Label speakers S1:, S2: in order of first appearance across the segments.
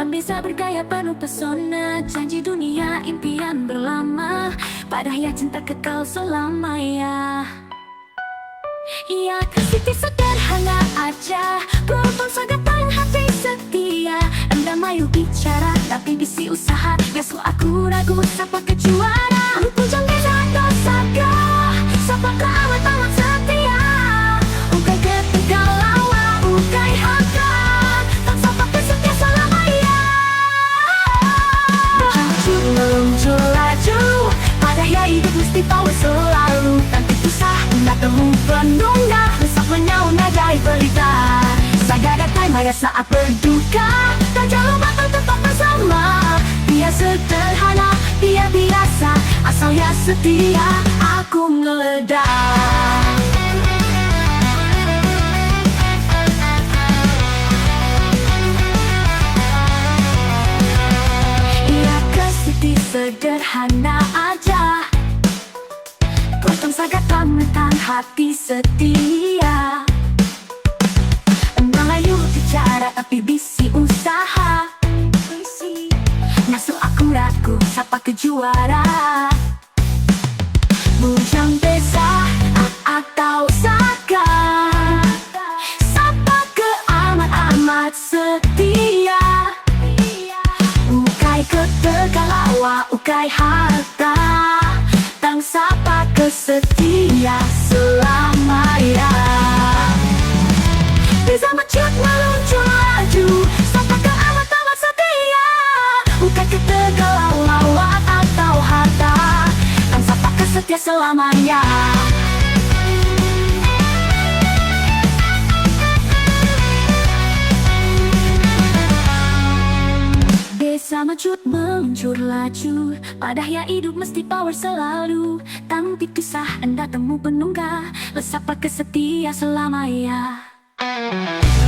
S1: Tampan bisa bergaya penuh pesona, janji dunia impian berlama, padahal cinta kekal selamanya. Ia kasih sederhana aja, beruntung sangat tangan hati setia. Anda mayu bicara, tapi bisi usaha. Biasa aku ragu, siapa kejuara. Lu pujang desa dosaga, siapa ke amat setia. Ukai ketegalawa, ukai harga, tak siapa kesetia selamanya. Berjujur meluncur laju, padahal hidup mesti tahu selalu. Tanpa susah, nak temu penungga, resap menyauna dari berita. Saya datai maya saat berduka, dan jangan lupa tetap bersama. Dia sederhana, dia biasa, asalnya setia, aku ngeledak. Ia kesiti sederhana aja, potong sangat tentang hati setia. Melayu bicara tapi bisi usaha. Nasuh aku ragu, siapa kejuara. Bujang desa atau saga, siapa ke amat setia. Ukai ketegalawa, ukai harta, tang siapa kesetia selamanya. Bisa mecut meluncur laju, siapa ke amat setia. Bukan ketegalawa atau harta, dan siapa kesetia selamanya. Desa mecut meluncur laju, padahal hidup mesti power selalu. Tanpa kisah anda temu penunggah, siapa kesetia selamanya.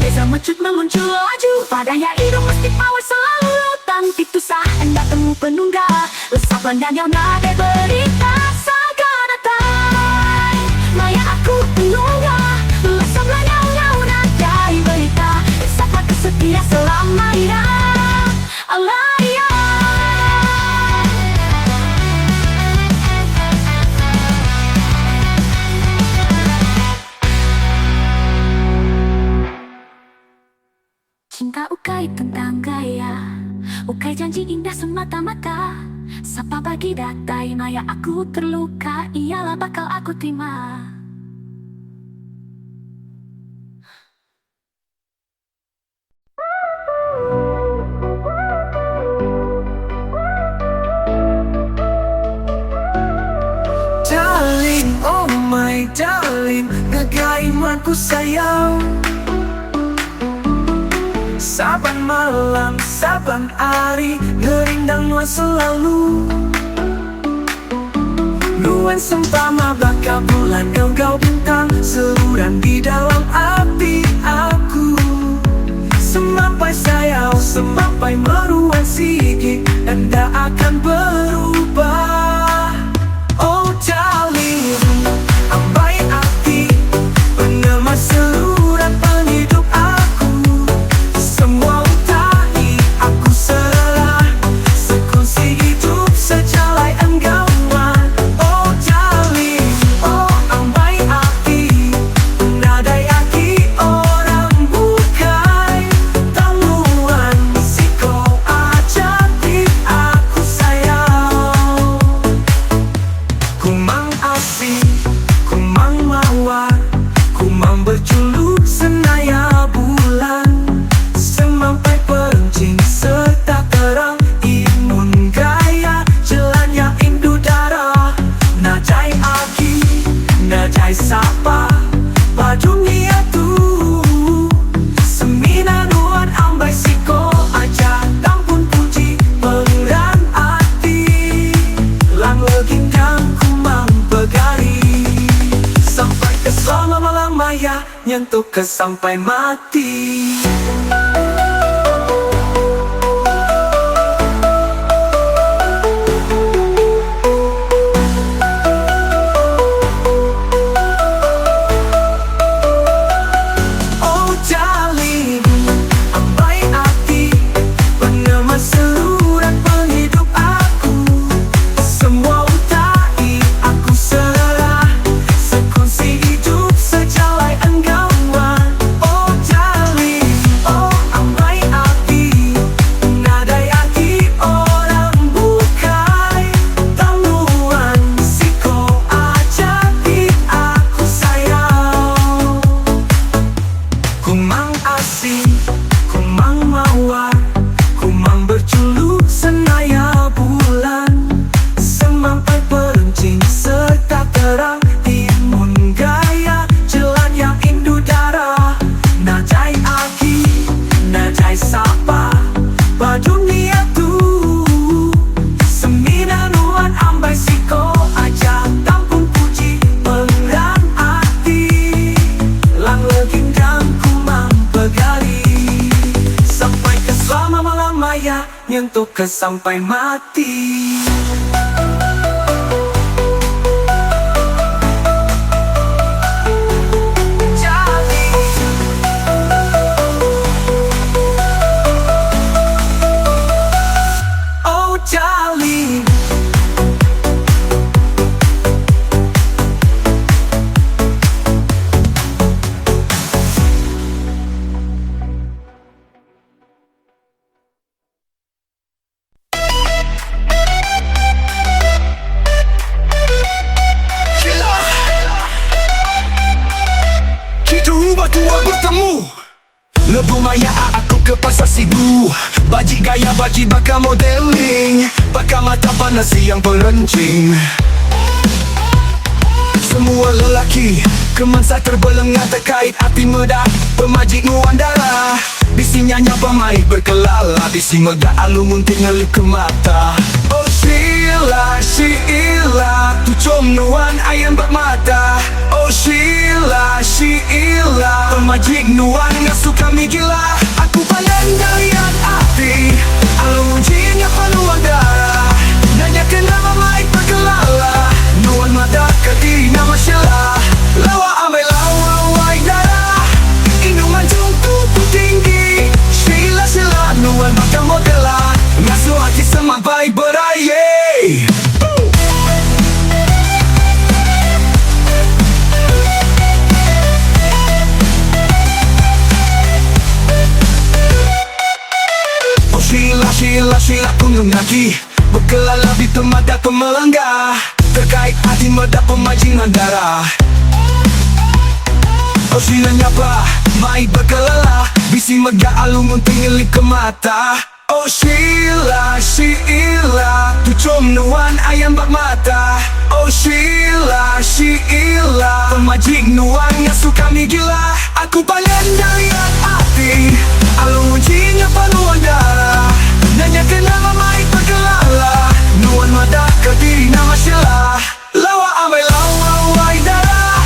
S1: Desa mecut meluncur laju, padahal hidup mesti power selalu. Tanpa kisah anda temu penunggah, siapa yang nade berita. Saga datai maya aku penunggah, lesaplah nyau nadai berita. Siapa kesetia selamanya. Alaya. Cinta ukai tentang gaya, ukai janji indah semata-mata. Siapa bagi datai maya aku terluka, ialah bakal aku terima.
S2: Darling, oh my darling, ngegaimanku sayang. Saban malam, saban hari, ngerindang nuan selalu. Nuan sempama bakal bulan engkau bintang, seluran di dalam hati aku. Semampai sayang, semampai meruan sikit, anda akan berubah. Oh darling, ambai hati, penemas seluruh penghidup aku. Semua utahi aku serah, sekunci hidup sejalai engkauan. Oh darling, oh ambai hati, nadai hati orang bukai. Tanggungan siko aja tip aku sayang. Kumang asing, kumang mawar, kumang berjuluk senaya bulan. Semampai peruncing serta terang, imun gaya jalannya indu darah. Najai aki, najai sapa, pada dunia tu. Semina nuan ambai siko aja, tampun puji pengeran hati. Lang legindang kumang begari, sampai ke selama-lamanya, nyentuh ke sampai mati. Oh darling, ambai hati, untuk sampai mati.
S3: Tua bertemu Lebu maya aku ke pasar Sibu. Baji gaya, baji bakal modeling, pakai mata panas yang perencing. Semua lelaki kemansa terbelengah terkait api medak pemajik nuandara. Bisi nyanyi pemain berkelala, bisi megak alumun tinggalip ke mata. Oh Sheila, Sheila, tu com nuan ayam bermata. Oh Sheila, Sheila, pemajik nuan ngasuh kami gila. Aku pandang galian api, alumun jinya panuan darah. Nanya kenapa maik berkelala, nuan mata kediri nama Sheila. Lawa amai lawa wai darah, inuman tubuh tinggi. Sheila, Sheila, nuan mata modela, ngasuh hati semampai beraya. Oh Sheila, Sheila, Sheila kunung lagi, berkelala di tempat pemelengga. Terkait hati medak pemajingan darah. Oh Sheila nyapa, mai berkelala, bisi megak alumun tinggalip ke mata. Oh Sheila, Sheila, tu com nuan ayam bak mata. Oh Sheila, Sheila, pemajik nuan ngasuh kami gila. Aku panggil dalian api, alumun jinya panuan darah. Nanya kenapa mai berkelala, nuan mada kediri nama Sheila. Lawa amai lawa wai darah,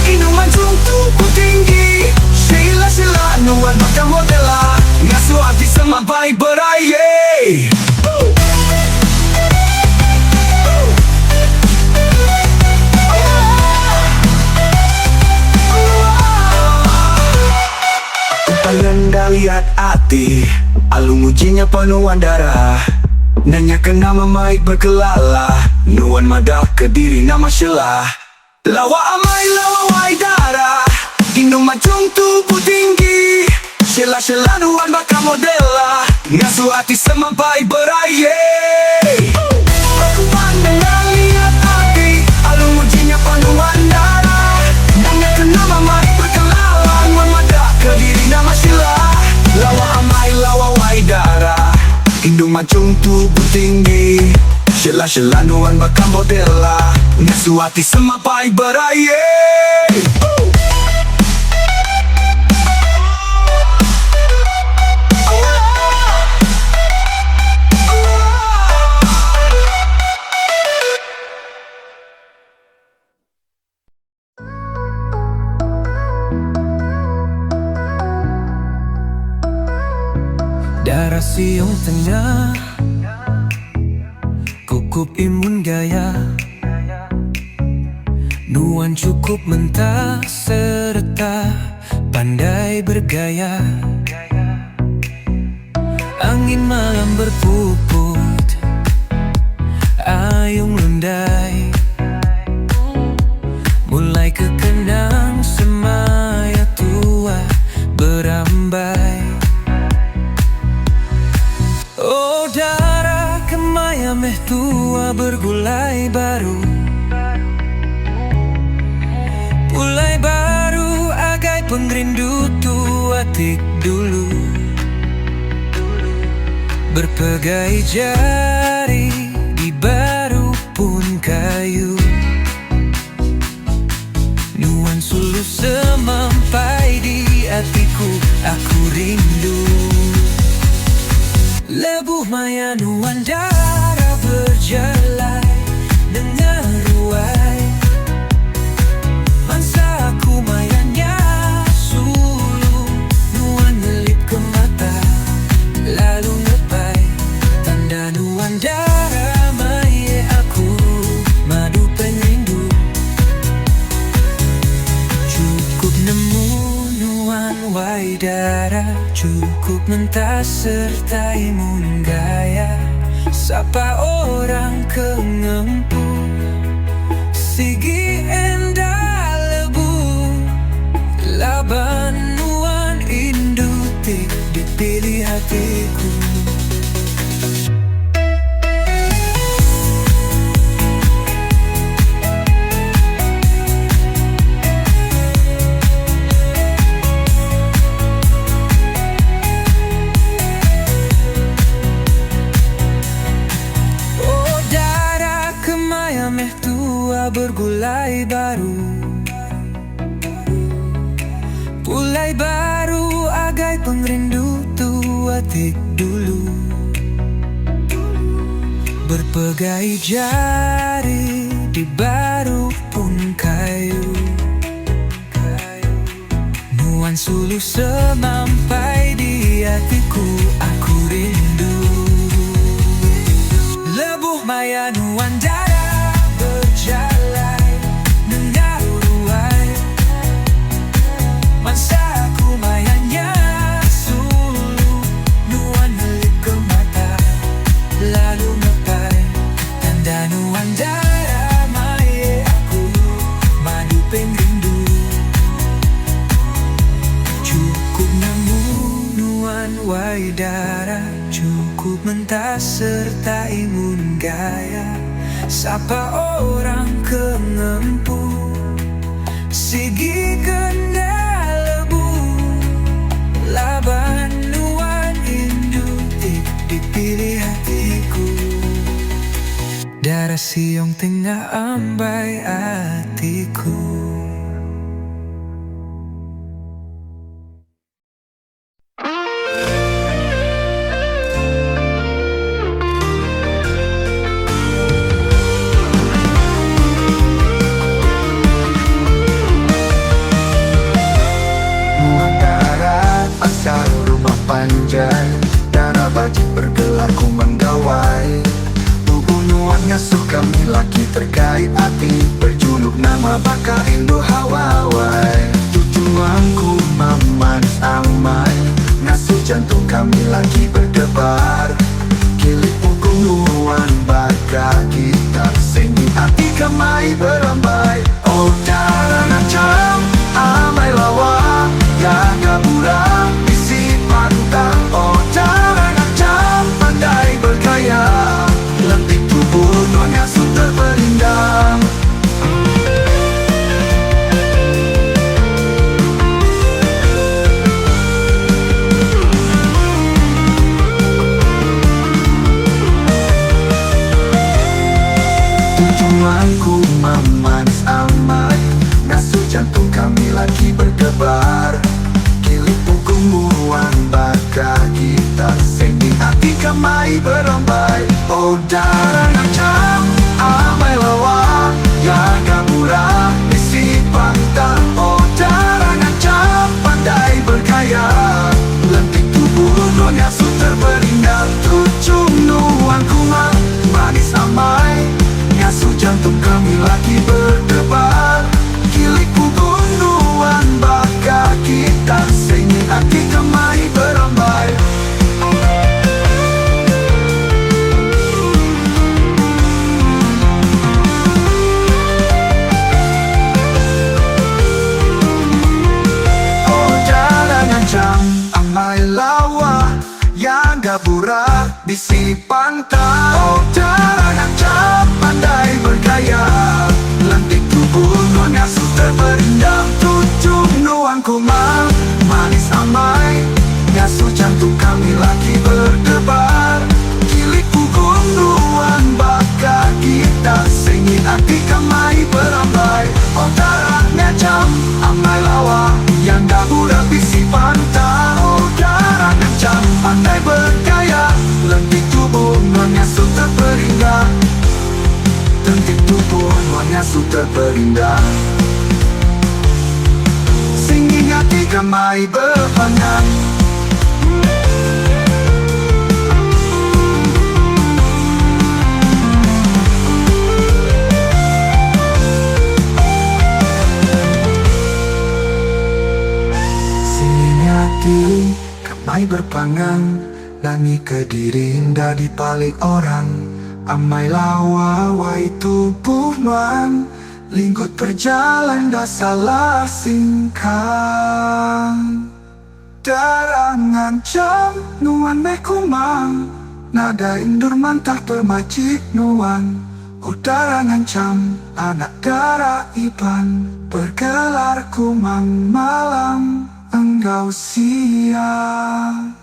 S3: inuman tubuh tinggi. Sheila, Sheila, nuan mata modela, ngasuh hati semampai beraya. Pangganda lihat hati, alung ujinya penuhan darah. Nanya kenapa maik berkelala, nuan madah kediri nama Sheila. Lawa amai lawa wai darah, inuman tubuh tinggi. Sheila, Sheila, nuan bakal modela, ngasuh hati semampai beraya. Aku pandang lihat hati, alung ujinya penuhan darah. Nanya kenapa maik berkelala, nuan madah kediri nama Sheila. Lawa amai lawa wai darah, inuman tubuh tinggi. Sheila, Sheila, nuan bakal modela, ngasuh hati semampai beraya.
S2: Darah siung tengah, kukup imun gaya. Nuan cukup mentah serta pandai bergaya. Angin malam berpuput, ayung lundai. Mulai kekenang semaya tua berambai. Oh darah kemaya meh tua bergulai baru. Mulai baru agai pengrindu tua tik dulu. Berpegai jari di baru pun kayu. Nuan suluh semampai di hatiku, aku rindu. Lebuh maya nuan darah berjalan dengan ruai. Mansa aku mayanya sulu, nuan ngelip ke mata, lalu ngepai. menuai darah, cukup mentas sertai mun gaya. Sapa orang kengempu, sigi endah lebu, laban nuan indutik dipilih hatiku. Bergulai baru, mulai baru agai pengrindu tua tik dulu. Berpegai jari di baru pun kayu, nuan sulu semampai di hatiku aku rindu. Lebuh maya nuan darah berjalan nengaruai, mansaku mayanya sulu nuan melik ke mata lalu mepai tanda nuan darah maye aku madu pengrindu. Cukup nemu nuan wai darah, cukup mentas serta imun gaya. Sapa orang kengempu, sigi kena lebu, laban nuan indutik dipilih hatiku. Darah siong tengah ambai hatiku.
S3: Panjang darah bajik bergelar ku menggawai, tubuh nuannya suka milaki terkait hati, berjuluk nama baka Indo Hawawai. Tujuanku memanis amai, ngasuh jantung kami lagi berdebar, kilik punggung nuan baka kita seni hati kami berambai. Oh darah ngacam amai lawa yang gaburang pantang. Oh darah ngacam pandai bergaya, lentik tubuh nuannya sudah berindang. Tujuanku memanis amai, ngasuh jantung kami lagi berdebar, kilik punggung nuan baka kita seni hati kami berambai. Oh darah ngacam amai lawa yang gamurah isi pantang. Oh darah ngacam pandai bergaya, lentik tubuh nuannya sudah berindang. Tujuh nuan kumang manis amai, ngasuh jantung kami lagi berdebar, kilik punggung nuan baka kita seni hati kami berambai. Oh darah ngacam amai lawa yang gabura bisi pantang. Oh darah ngacam pandai bergaya, lentik tubuh nuannya sudah berindang. Tujuh nuan kumang manis amai, ngasuh jantung kami lagi berdebar, kilik punggung nuan baka kita seni hati kami berambai. Oh darah ngacam amai lawa yang gabura bisi pantang. Oh darah ngacam pandai bergaya, lentik tubuh nuannya sudah berindang, lentik tubuh nuannya sudah berindang. Singing hati kami berpanjang. Singing hati Kamai berpangan Nani kediri indah di balik orang Amai lawa wai tubuh nuan Lingkut berjalan dah salah singkang Darangan jam nuan mekumang Nada indur mantah pemajik nuan Udara ngancam anak darah iban Bergelar kumang malam Engkau siang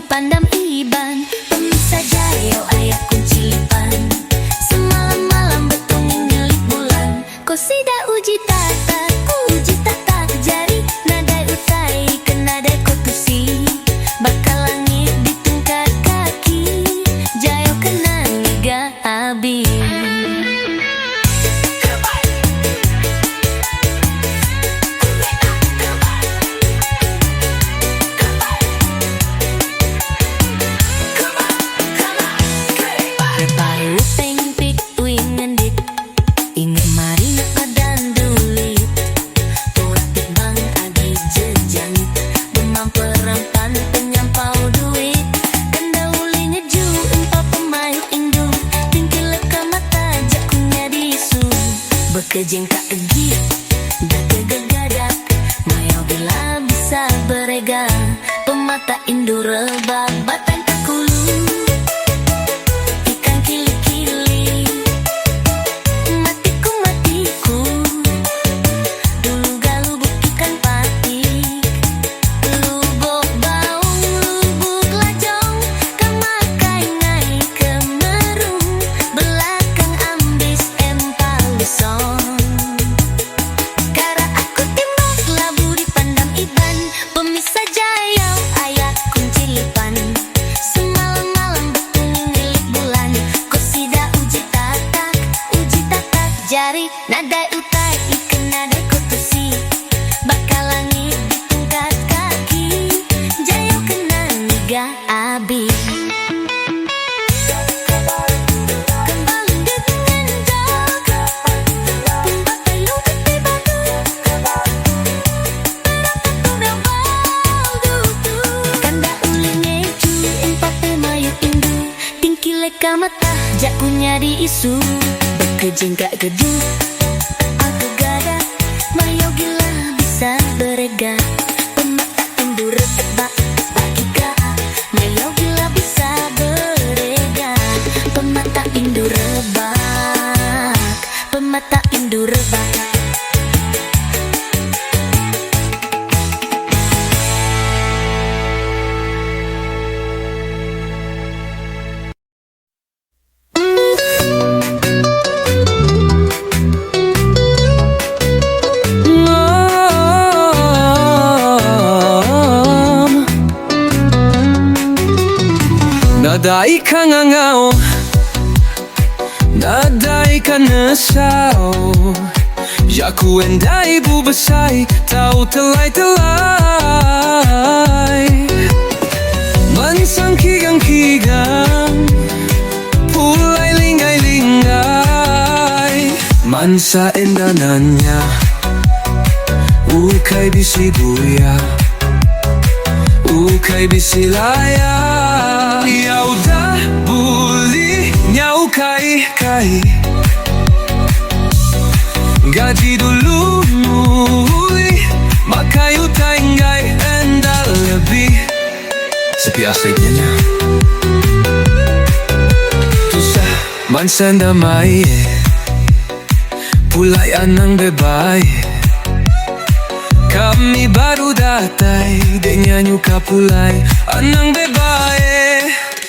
S1: Pandam iban, pemisah jaya ayah kunci lipan. Semalam-malam betongin ngelik bulan. Kau sida uji tatak jari. Nadai utai ke nadai kotusi. Bakal langit di tingkat kaki. Jaya kena niga abis. Bekejeng tak egi, dah kegagadak. Mayau bila bisa berega, pemata indu rebak, batang kakulu, ikan kili-kili. Matiku, dulu galubuk ikan patik. Lubuk baung, lubuk lajong, kemakai ngai kemerung. Belakang ambis empal lusong. Jari nadai utai ikan nadai kotusi. Bakal langit di tingkat kaki. Jaya kena niga abis. Kembali dengan jaga. Pembatai lu kete bagus. Perang bagutu. Kanda uling eju empate mayu indu. Tingki leka mata jak punya diisu. Kejeng gak gedung, aku gada. Mayau gila bisa berega. Pemata indu rebak bagika. Mayau gila bisa berega. Pemata indu rebak. Pemata indu rebak.
S2: Nada ikan ngangau, nada ikan nesau. Jaku endai bu besai, tahu telai-telai. Mansang kigang-kigang, pulai linggai-linggai. Mansa endananya, ukai bisi buya, ukai bisi layak. Ya udah boleh nyau kai-kai, gaji dulu muli, makayu tainggai enda lebih. Sepi asiknya Tusah mansanda mai, pulai anang bebay. Kami baru datai, denya nyuka pulai anang bebay.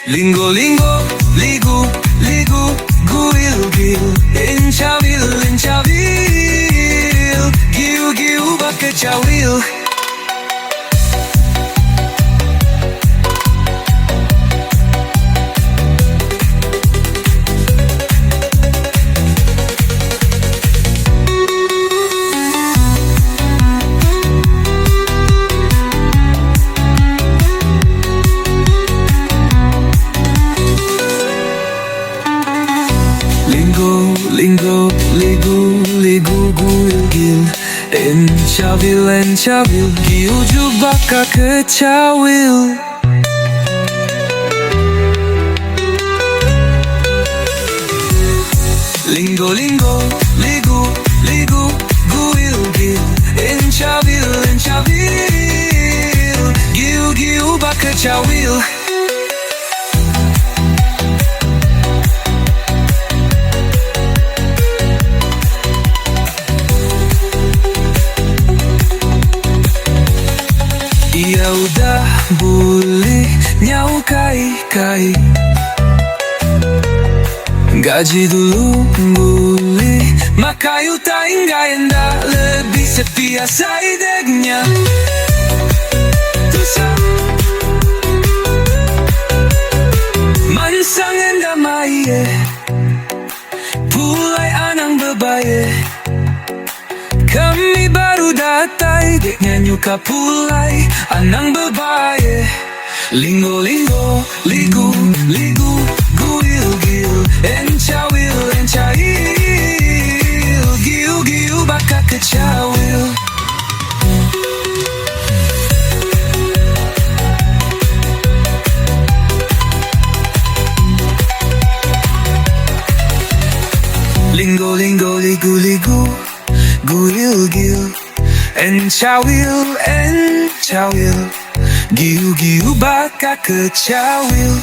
S2: Linggo linggo, ligu ligu, guil gil, incawil incawil, giu giu bakecawil. Linggo, ligu, ligu, guil, gil, encawil, encawil, giu jubaka kecawil. Linggo, linggo, ligu, ligu, guil, gil, encawil, encawil, giu, giu, baka kecawil. Ya udah boleh nyau kai-kai, gaji dulu boleh, makayu tainggai enda lebih setia saidegnya. Tusah mansang enda maye, pulai anang bebaye. Kami baru datai, deknya nyuka pulai anang bebaye. Linggo linggo, ligu ligu, guil gil, encawil encawil, giu giu baka kecawil. Linggo linggo, ligu ligu, guil gil, encawil encawil, giu giu baka kecawil.